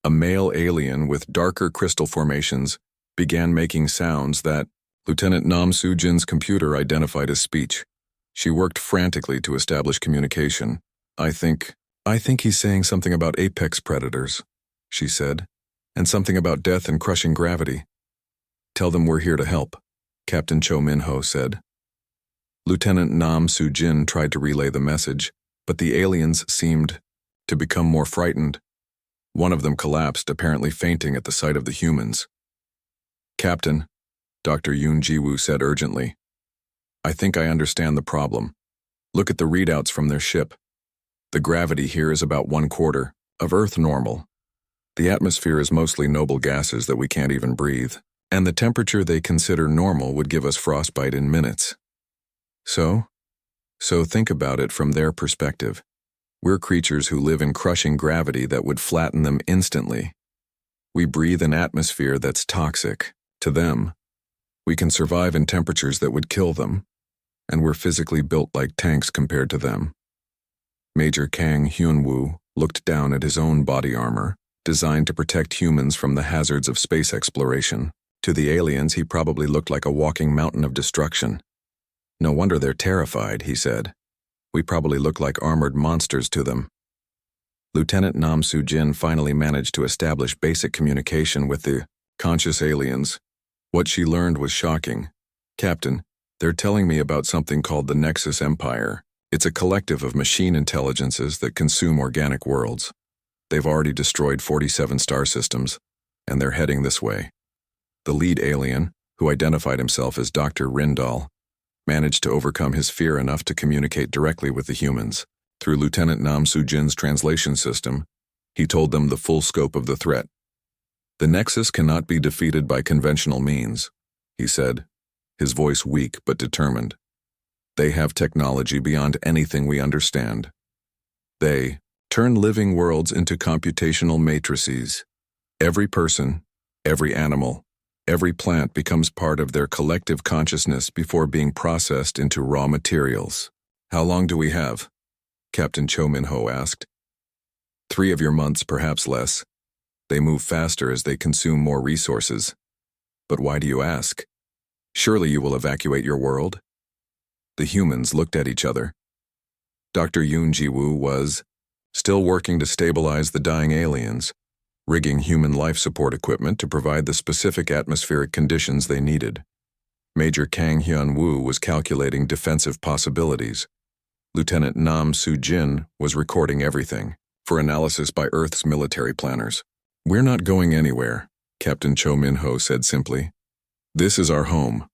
a male alien with darker crystal formations, began making sounds that Lieutenant Nam Soo-jin's computer identified as speech. She worked frantically to establish communication. I think he's saying something about apex predators," she said, And something about death and crushing gravity. Tell them we're here to help, Captain Cho Min-ho said. Lieutenant Nam Soo-jin tried to relay the message, but the aliens seemed to become more frightened. One of them collapsed, apparently fainting at the sight of the humans. Captain, Dr. Yoon Ji-woo said urgently, I think I understand the problem. Look at the readouts from their ship. The gravity here is about 1/4 of Earth normal. The atmosphere is mostly noble gases that we can't even breathe, and the temperature they consider normal would give us frostbite in minutes. So think about it from their perspective. We're creatures who live in crushing gravity that would flatten them instantly. We breathe an atmosphere that's toxic. To them, we can survive in temperatures that would kill them, and we're physically built like tanks compared to them. Major Kang Hyun-woo looked down at his own body armor, designed to protect humans from the hazards of space exploration. To the aliens, he probably looked like a walking mountain of destruction. No wonder they're terrified, he said. We probably look like armored monsters to them. Lieutenant Nam Soo-jin finally managed to establish basic communication with the conscious aliens. What she learned was shocking. Captain, they're telling me about something called the Nexus Empire. It's a collective of machine intelligences that consume organic worlds. They've already destroyed 47 star systems, and they're heading this way. The lead alien, who identified himself as Dr. Rindal, managed to overcome his fear enough to communicate directly with the humans. Through Lieutenant Nam Soo-jin's translation system, he told them the full scope of the threat. The Nexus cannot be defeated by conventional means, he said, his voice weak but determined. They have technology beyond anything we understand. They turn living worlds into computational matrices. Every person, every animal, every plant becomes part of their collective consciousness before being processed into raw materials. How long do we have? Captain Cho Min-ho asked. 3 of your months, perhaps less. They move faster as they consume more resources. But why do you ask? Surely you will evacuate your world? The humans looked at each other. Dr. Yoon Ji-woo was still working to stabilize the dying aliens, rigging human life support equipment to provide the specific atmospheric conditions they needed. Major Kang Hyun-woo was calculating defensive possibilities. Lieutenant Nam Soo-jin was recording everything for analysis by Earth's military planners. We're not going anywhere, Captain Cho Min-ho said simply. This is our home.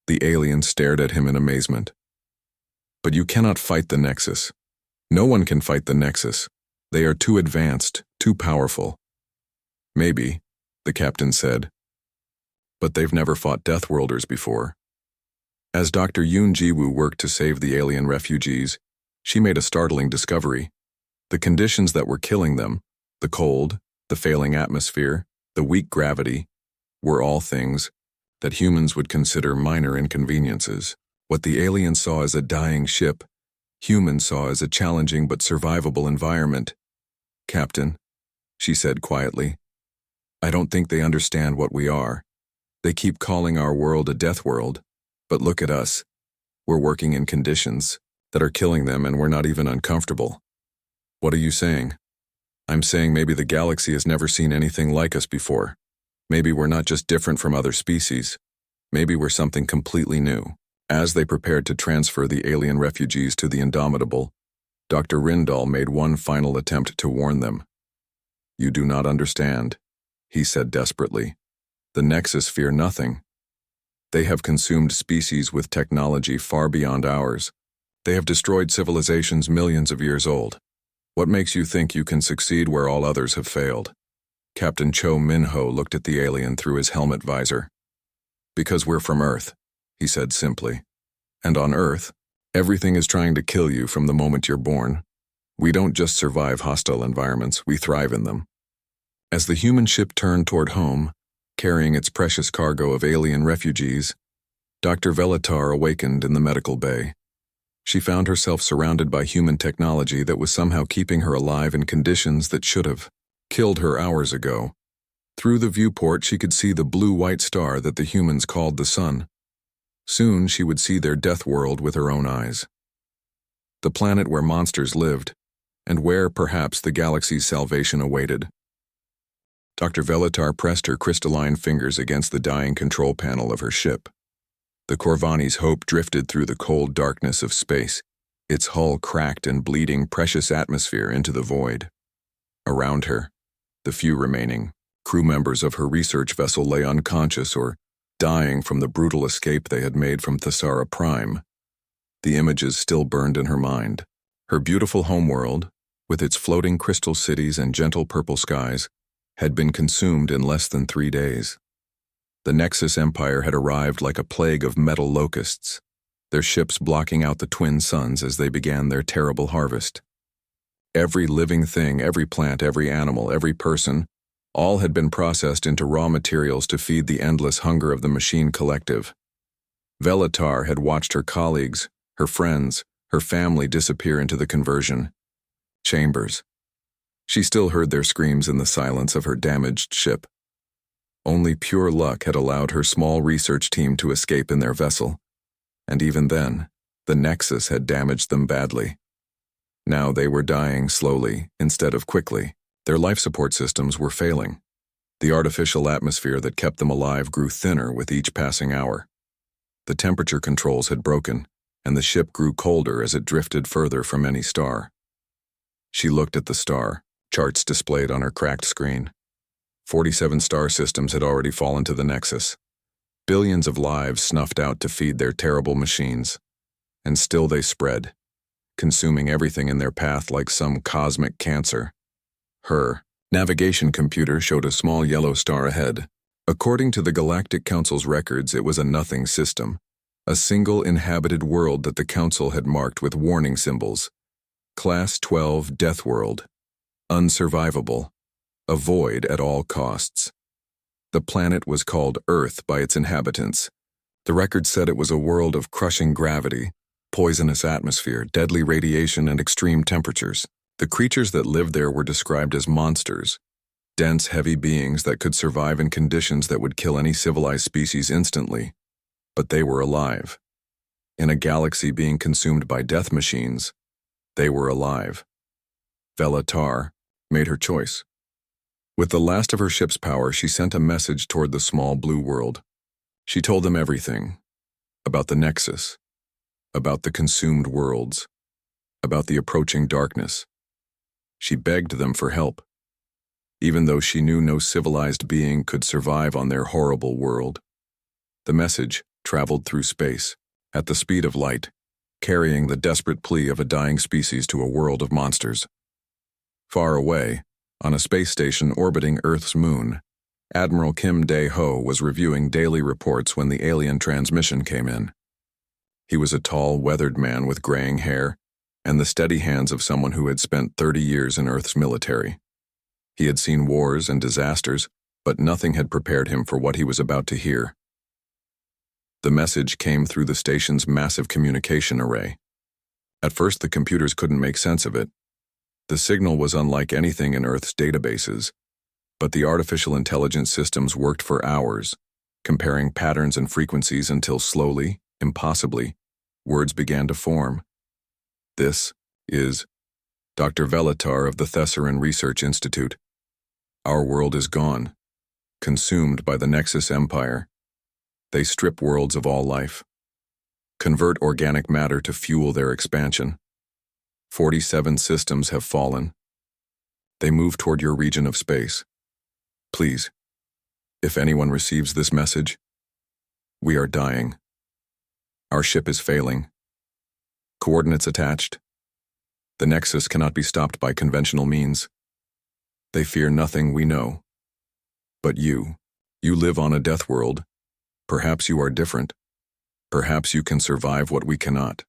The alien stared at him in amazement. But you cannot fight the Nexus. No one can fight the Nexus. They are too advanced, too powerful. Maybe, the captain said. But they've never fought Deathworlders before. As Dr. Yoon Ji-woo worked to save the alien refugees, she made a startling discovery. The conditions that were killing them, the cold, the failing atmosphere, the weak gravity, were all things that humans would consider minor inconveniences. What the aliens saw as a dying ship, humans saw as a challenging but survivable environment. Captain, she said quietly, I don't think they understand what we are. They keep calling our world a death world, but look at us. We're working in conditions that are killing them and we're not even uncomfortable. What are you saying? I'm saying maybe the galaxy has never seen anything like us before. Maybe we're not just different from other species. Maybe we're something completely new. As they prepared to transfer the alien refugees to the Indomitable, Dr. Rindal made one final attempt to warn them. You do not understand, he said desperately. The Nexus fear nothing. They have consumed species with technology far beyond ours. They have destroyed civilizations millions of years old. What makes you think you can succeed where all others have failed? Captain Cho Min-ho looked at the alien through his helmet visor. Because we're from Earth, he said simply. And on Earth, everything is trying to kill you from the moment you're born. We don't just survive hostile environments, we thrive in them. As the human ship turned toward home, carrying its precious cargo of alien refugees, Dr. Velatar awakened in the medical bay. She found herself surrounded by human technology that was somehow keeping her alive in conditions that should have killed her hours ago. Through the viewport, she could see the blue-white star that the humans called the sun. Soon she would see their death world with her own eyes. The planet where monsters lived, and where, perhaps, the galaxy's salvation awaited. Dr. Velatar pressed her crystalline fingers against the dying control panel of her ship. The Corvani's hope drifted through the cold darkness of space, its hull cracked and bleeding precious atmosphere into the void. Around her, the few remaining crew members of her research vessel lay unconscious or dying from the brutal escape they had made from Thesara Prime. The images still burned in her mind. Her beautiful homeworld, with its floating crystal cities and gentle purple skies, had been consumed in less than 3 days. The Nexus Empire had arrived like a plague of metal locusts, their ships blocking out the twin suns as they began their terrible harvest. Every living thing, every plant, every animal, every person, all had been processed into raw materials to feed the endless hunger of the machine collective. Velatar had watched her colleagues, her friends, her family disappear into the conversion chambers. She still heard their screams in the silence of her damaged ship. Only pure luck had allowed her small research team to escape in their vessel, and even then, the Nexus had damaged them badly. Now they were dying slowly instead of quickly. Their life support systems were failing. The artificial atmosphere that kept them alive grew thinner with each passing hour. The temperature controls had broken, and the ship grew colder as it drifted further from any star. She looked at the star, charts displayed on her cracked screen. 47 star systems had already fallen to the Nexus. Billions of lives snuffed out to feed their terrible machines. And still they spread, consuming everything in their path like some cosmic cancer. Her navigation computer showed a small yellow star ahead. According to the Galactic Council's records, it was a nothing system, a single inhabited world that the Council had marked with warning symbols. Class 12 Deathworld. Unsurvivable. Avoid at all costs. The planet was called Earth by its inhabitants. The record said it was a world of crushing gravity, poisonous atmosphere, deadly radiation, and extreme temperatures. The creatures that lived there were described as monsters, dense, heavy beings that could survive in conditions that would kill any civilized species instantly. But they were alive. In a galaxy being consumed by death machines, they were alive. Velatar made her choice. With the last of her ship's power, she sent a message toward the small blue world. She told them everything. About the Nexus. About the consumed worlds. About the approaching darkness. She begged them for help, even though she knew no civilized being could survive on their horrible world. The message traveled through space, at the speed of light, carrying the desperate plea of a dying species to a world of monsters. Far away, on a space station orbiting Earth's moon, Admiral Kim Dae-ho was reviewing daily reports when the alien transmission came in. He was a tall, weathered man with graying hair and the steady hands of someone who had spent 30 years in Earth's military. He had seen wars and disasters, but nothing had prepared him for what he was about to hear. The message came through the station's massive communication array. At first, the computers couldn't make sense of it. The signal was unlike anything in Earth's databases, but the artificial intelligence systems worked for hours, comparing patterns and frequencies until slowly, impossibly, words began to form. This is Dr. Velatar of the Thessaran Research Institute. Our world is gone, consumed by the Nexus Empire. They strip worlds of all life, convert organic matter to fuel their expansion. 47 systems have fallen. They move toward your region of space. Please, if anyone receives this message, we are dying. Our ship is failing. Coordinates attached. The Nexus cannot be stopped by conventional means. They fear nothing we know. But you live on a death world. Perhaps you are different. Perhaps you can survive what we cannot.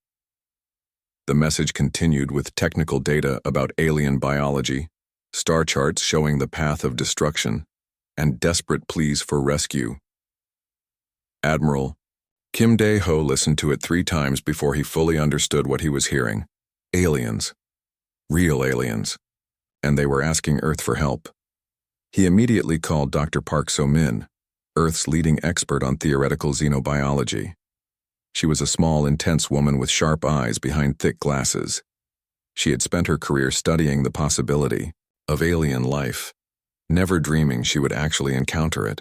The message continued with technical data about alien biology, star charts showing the path of destruction, and desperate pleas for rescue. Admiral Kim Dae-ho listened to it 3 times before he fully understood what he was hearing. Aliens. Real aliens. And they were asking Earth for help. He immediately called Dr. Park So-min, Earth's leading expert on theoretical xenobiology. She was a small, intense woman with sharp eyes behind thick glasses. She had spent her career studying the possibility of alien life never dreaming she would actually encounter it.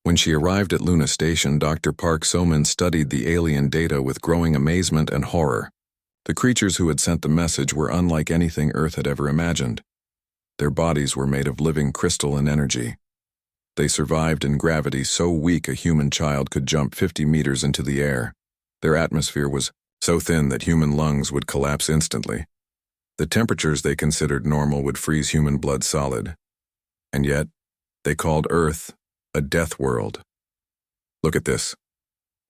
When she arrived at Luna Station, Dr. Park So-min studied the alien data with growing amazement and horror. The creatures who had sent the message were unlike anything Earth had ever imagined. Their bodies were made of living crystal and energy. They survived in gravity so weak a human child could jump 50 meters into the air. Their atmosphere was so thin that human lungs would collapse instantly. The temperatures they considered normal would freeze human blood solid. And yet, they called Earth a death world. "Look at this,"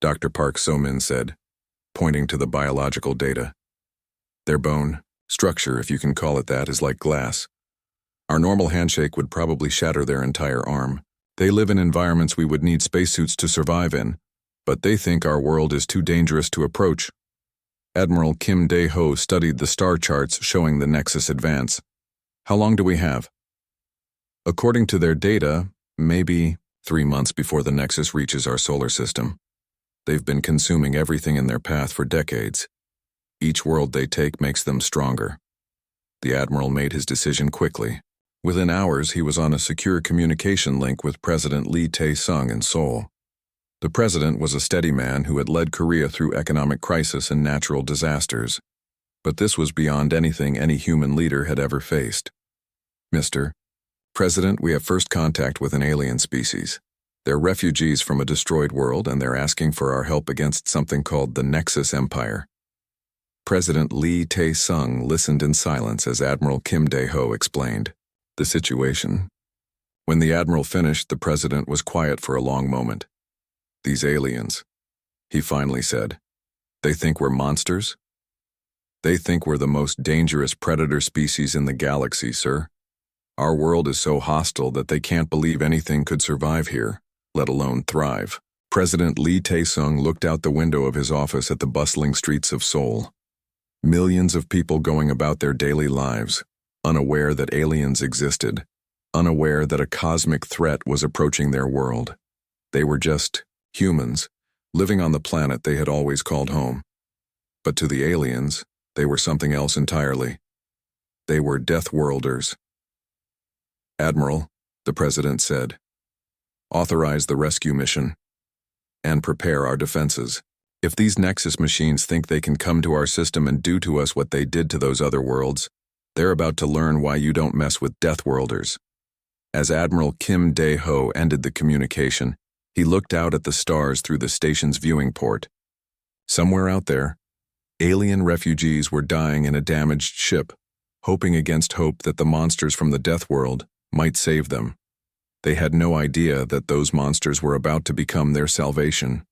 Dr. Park So-min said, pointing to the biological data. "Their bone structure, if you can call it that, is like glass. Our normal handshake would probably shatter their entire arm. They live in environments we would need spacesuits to survive in, but they think our world is too dangerous to approach." Admiral Kim Dae-ho studied the star charts showing the Nexus advance. "How long do we have?" "According to their data, maybe 3 months before the Nexus reaches our solar system. They've been consuming everything in their path for decades. Each world they take makes them stronger." The Admiral made his decision quickly. Within hours, he was on a secure communication link with President Lee Tae-sung in Seoul. The president was a steady man who had led Korea through economic crisis and natural disasters. But this was beyond anything any human leader had ever faced. "Mr. President, we have first contact with an alien species. They're refugees from a destroyed world, and they're asking for our help against something called the Nexus Empire." President Lee Tae-sung listened in silence as Admiral Kim Dae-ho explained the situation. When the Admiral finished, the president was quiet for a long moment. "These aliens," he finally said, "they think we're monsters? They think we're the most dangerous predator species in the galaxy, sir. Our world is so hostile that they can't believe anything could survive here, let alone thrive." President Lee Tae-sung looked out the window of his office at the bustling streets of Seoul. Millions of people going about their daily lives, unaware that aliens existed, unaware that a cosmic threat was approaching their world. They were just humans, living on the planet they had always called home. But to the aliens, they were something else entirely. They were Deathworlders. "Admiral," the president said, "authorize the rescue mission and prepare our defenses. If these Nexus machines think they can come to our system and do to us what they did to those other worlds, they're about to learn why you don't mess with Deathworlders." As Admiral Kim Dae-ho ended the communication, he looked out at the stars through the station's viewing port. Somewhere out there, alien refugees were dying in a damaged ship, hoping against hope that the monsters from the Death World might save them. They had no idea that those monsters were about to become their salvation.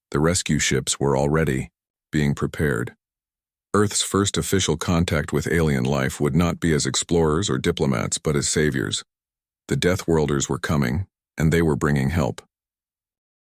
The rescue ships were already being prepared. Earth's first official contact with alien life would not be as explorers or diplomats, but as saviors. The Deathworlders were coming, and they were bringing help.